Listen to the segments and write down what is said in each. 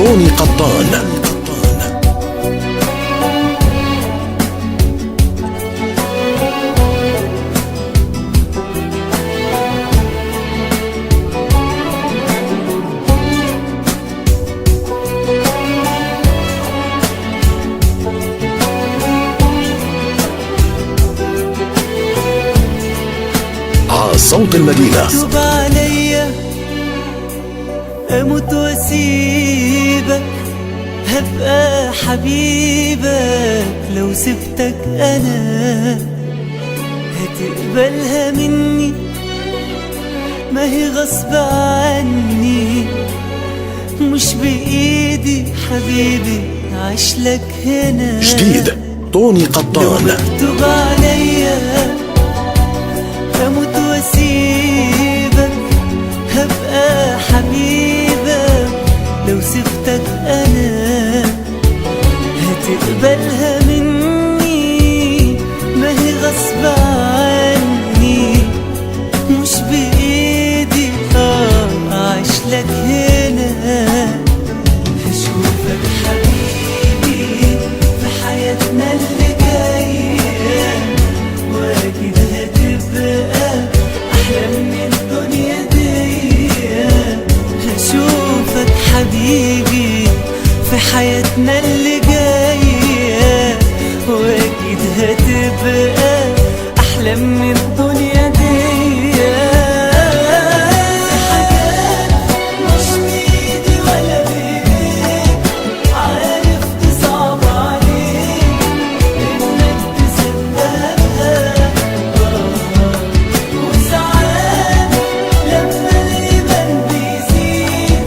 توني قطان. صوت المدينة. مكتوب عليا اموت واسيبك، هبقى حبيبك لو سبتك انا، هتقبلها مني ما هي غصب عني، مش بايدي حبيبي عشلك هنا. جديد توني قطان. مكتوب عليا اموت واسيبك، هبقى حبيبك لو سبتك انا، هتقبلها مني ما هي غصب عني، مش بايدي اعيشلك هنا. هشوفك حبيبي في حياتنا اللي جايه، واكيد هتبقى احلى من الدنيا دي. هشوفك حبيبي في حياتنا اللي جايه، واكيد هتبقى احلى من الدنيا دي. حاجات مش بايدي ولا بايديك، عارف تصعب عليك انك تصدقها، وساعات لما الايمان بيزيد،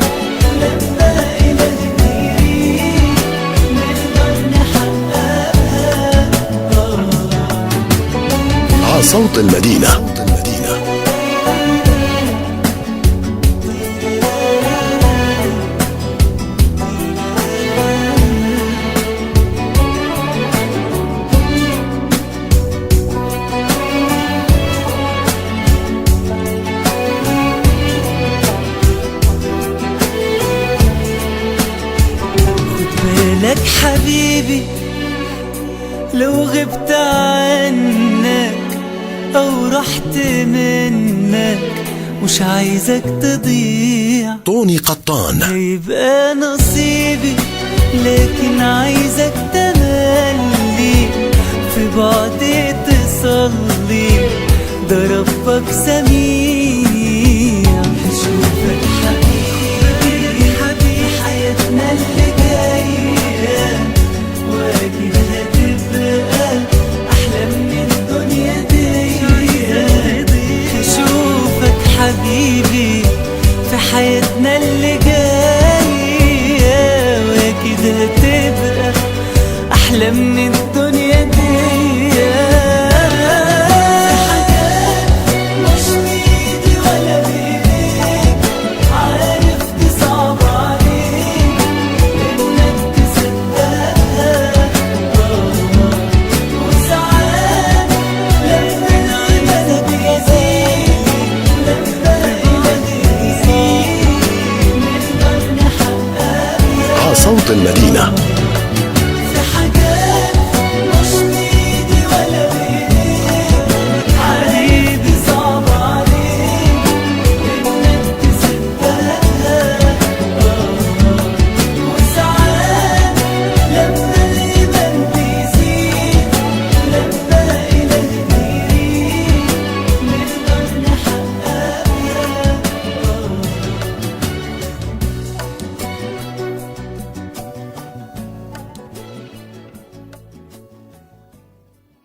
لما الهنا يريد نقدر نحققها. صوت المدينة. بالك حبيبي لو غبت عنك او رحت منك، مش عايزك تضيع. توني قطان. هيبقى نصيبي لكن عايزك تملي في بعد تصلي، ده ربك سميع. هشوفك حبيبي حياتنا اللي جايه، واكيد هتبقى احلى من الدنيا دي. هشوفك حبيبي في حياتنا اللي جايه، واكيد هتبقى احلى من الدنيا.